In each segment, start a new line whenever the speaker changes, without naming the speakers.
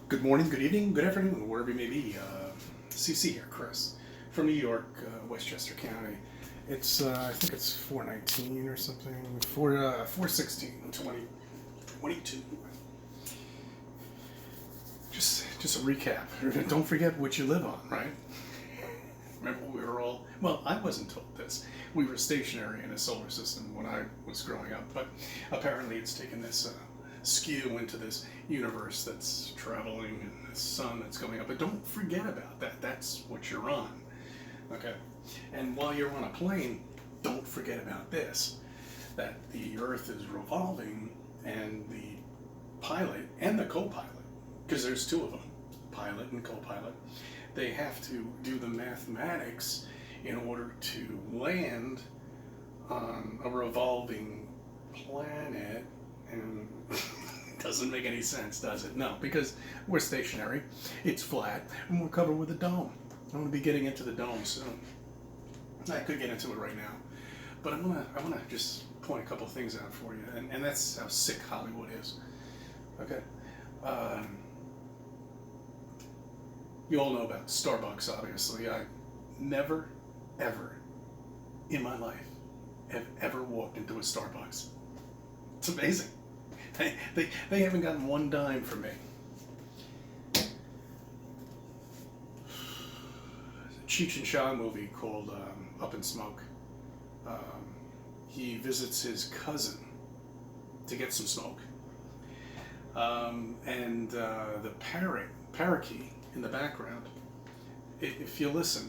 Good morning, good evening, good afternoon, wherever you may be. CC here, Chris, from New York, Westchester County. I think it's 419 or something, 416, 2022. Just a recap. Don't forget what you live on, right? Remember we were all, well, I wasn't told this. We were stationary in a solar system when I was growing up, but apparently it's taken this skew into this universe that's traveling and the sun that's going up. But don't forget about that. That's what you're on. Okay? And while you're on a plane, don't forget about this, that the Earth is revolving and the pilot and the co-pilot, because there's two of them, pilot and co-pilot, they have to do the mathematics in order to land on a revolving planet. And it doesn't make any sense, does it? No, because we're stationary, it's flat, and we're covered with a dome. I'm going to be getting into the dome soon. I could get into it right now, but I want to just point a couple things out for you, and that's how sick Hollywood is. Okay. You all know about Starbucks, obviously. I never, ever in my life have ever walked into a Starbucks. It's amazing. They haven't gotten one dime from me. Cheech and Chong movie called Up in Smoke. He visits his cousin to get some smoke. And the parakeet in the background, if you listen,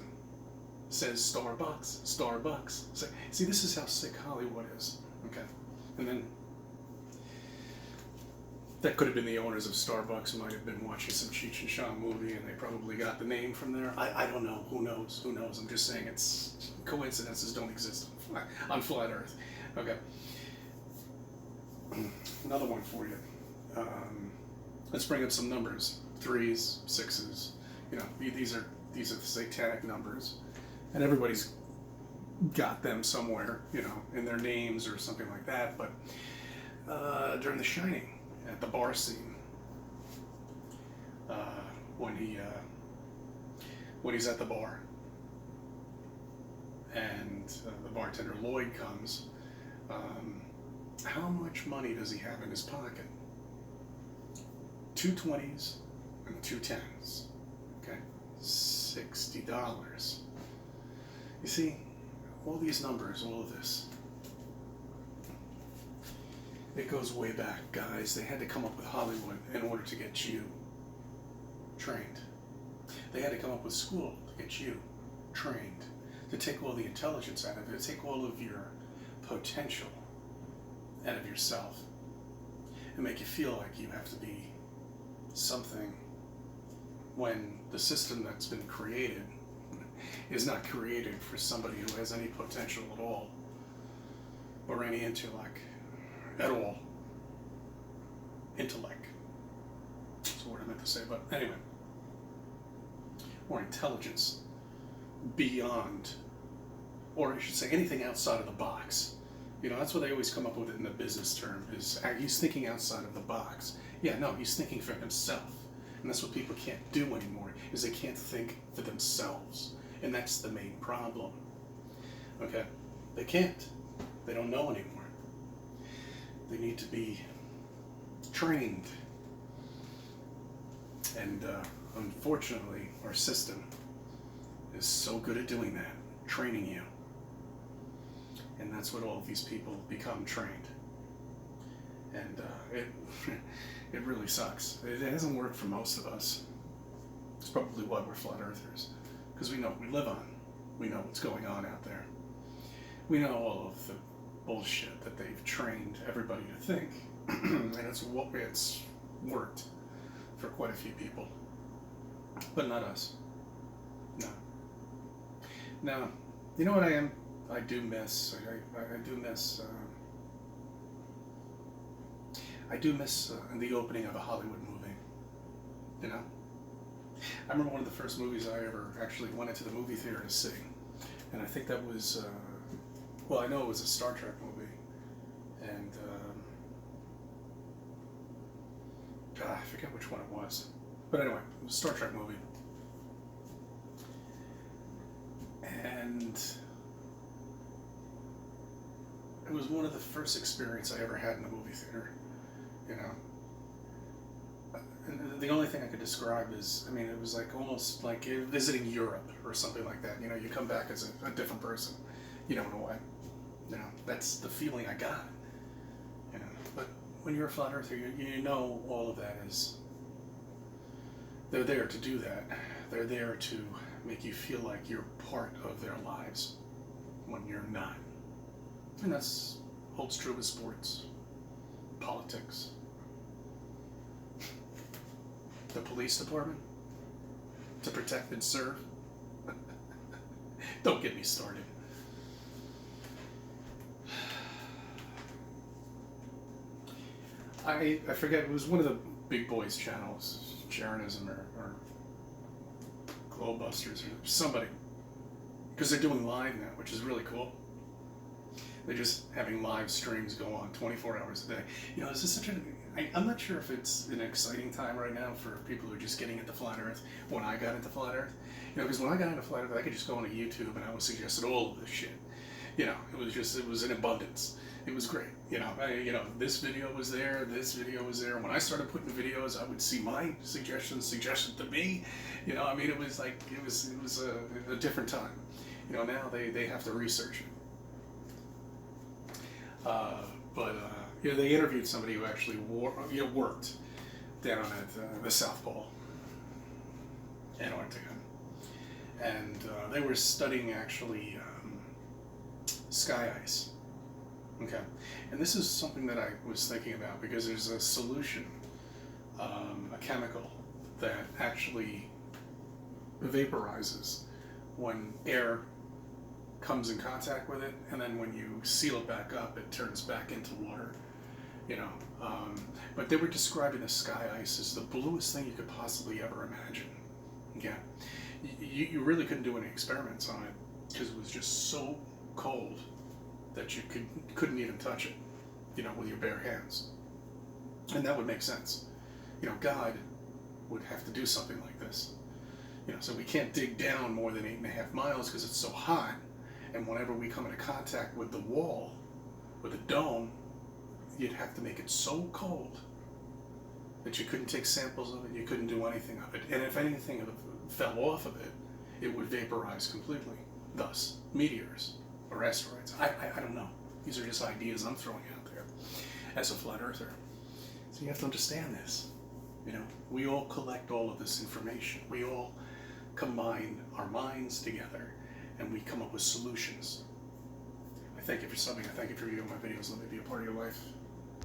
says Starbucks, Starbucks. See, this is how sick Hollywood is. Okay. And then that could have been the owners of Starbucks, might have been watching some Cheech and Chong movie, and they probably got the name from there. I don't know. Who knows? Who knows? I'm just saying it's coincidences don't exist on flat Earth. Okay. Another one for you. Let's bring up some numbers. 3s, 6s. You know, these are the satanic numbers, and everybody's got them somewhere, you know, in their names or something like that. But during The Shining, at the bar scene, when he's at the bar, and the bartender Lloyd comes, how much money does he have in his pocket? 2 20s and 2 10s. Okay, $60. You see, all these numbers, all of this. It goes way back, guys. They had to come up with Hollywood in order to get you trained. They had to come up with school to get you trained, to take all the intelligence out of it, to take all of your potential out of yourself, and make you feel like you have to be something when the system that's been created is not created for somebody who has any potential at all, or any intellect at all. Intellect. That's the word I meant to say, but anyway. Or intelligence beyond, or I should say anything outside of the box. You know, that's what they always come up with it in the business term, is he's thinking outside of the box. Yeah, no, he's thinking for himself. And that's what people can't do anymore, is they can't think for themselves. And that's the main problem. Okay? They can't. They don't know anymore. They need to be trained. And unfortunately, our system is so good at doing that, training you. And that's what all of these people become, trained. And it really sucks. It hasn't worked for most of us. It's probably why we're flat earthers. Because we know what we live on. We know what's going on out there. We know all of the bullshit that they've trained everybody to think. And it's worked for quite a few people. But not us. No. Now, you know what I do miss? I do miss the opening of a Hollywood movie. You know? I remember one of the first movies I ever actually went into the movie theater to see. And I think that was, I know it was a Star Trek movie. And I forget which one it was. But anyway, it was a Star Trek movie. And it was one of the first experiences I ever had in a movie theater, you know. And the only thing I could describe is, I mean, it was like almost like visiting Europe or something like that. You know, you come back as a different person, you know, in a way. You know, that's the feeling I got. You know, but when you're a flat earther, you know all of that is, they're there to do that. They're there to make you feel like you're part of their lives when you're not. And that's holds true with sports, politics, the police department, to protect and serve. Don't get me started. I forget, it was one of the big boys channels, Jeranism or Globebusters or somebody, because they're doing live now, which is really cool. They're just having live streams go on 24 hours a day. You know, this is such I'm not sure if it's an exciting time right now for people who are just getting into flat earth. When I got into flat earth, you know, because when I got into flat earth, I could just go onto YouTube and I was suggested all of this shit. You know, it was in abundance. It was great. You know, this video was there, this video was there. When I started putting videos, I would see my suggestions suggested to me. You know, I mean, it was like, it was a different time. You know, now they have to research it. You know, they interviewed somebody who actually worked down at the South Pole, Antarctica, and they were studying actually sky ice. Okay, and this is something that I was thinking about because there's a solution, a chemical that actually vaporizes when air comes in contact with it, and then when you seal it back up, it turns back into water. You know, but they were describing the sky ice as the bluest thing you could possibly ever imagine. Yeah, you really couldn't do any experiments on it because it was just so cold that you couldn't even touch it, you know, with your bare hands. And that would make sense. You know, God would have to do something like this. You know, so we can't dig down more than 8.5 miles because it's so hot. And whenever we come into contact with the wall, with the dome, you'd have to make it so cold that you couldn't take samples of it, you couldn't do anything of it. And if anything fell off of it, it would vaporize completely. Thus, meteors or asteroids. I don't know. These are just ideas I'm throwing out there as a flat earther. So you have to understand this. You know, we all collect all of this information. We all combine our minds together and we come up with solutions. I thank you for subbing. I thank you for viewing my videos. Let me be a part of your life.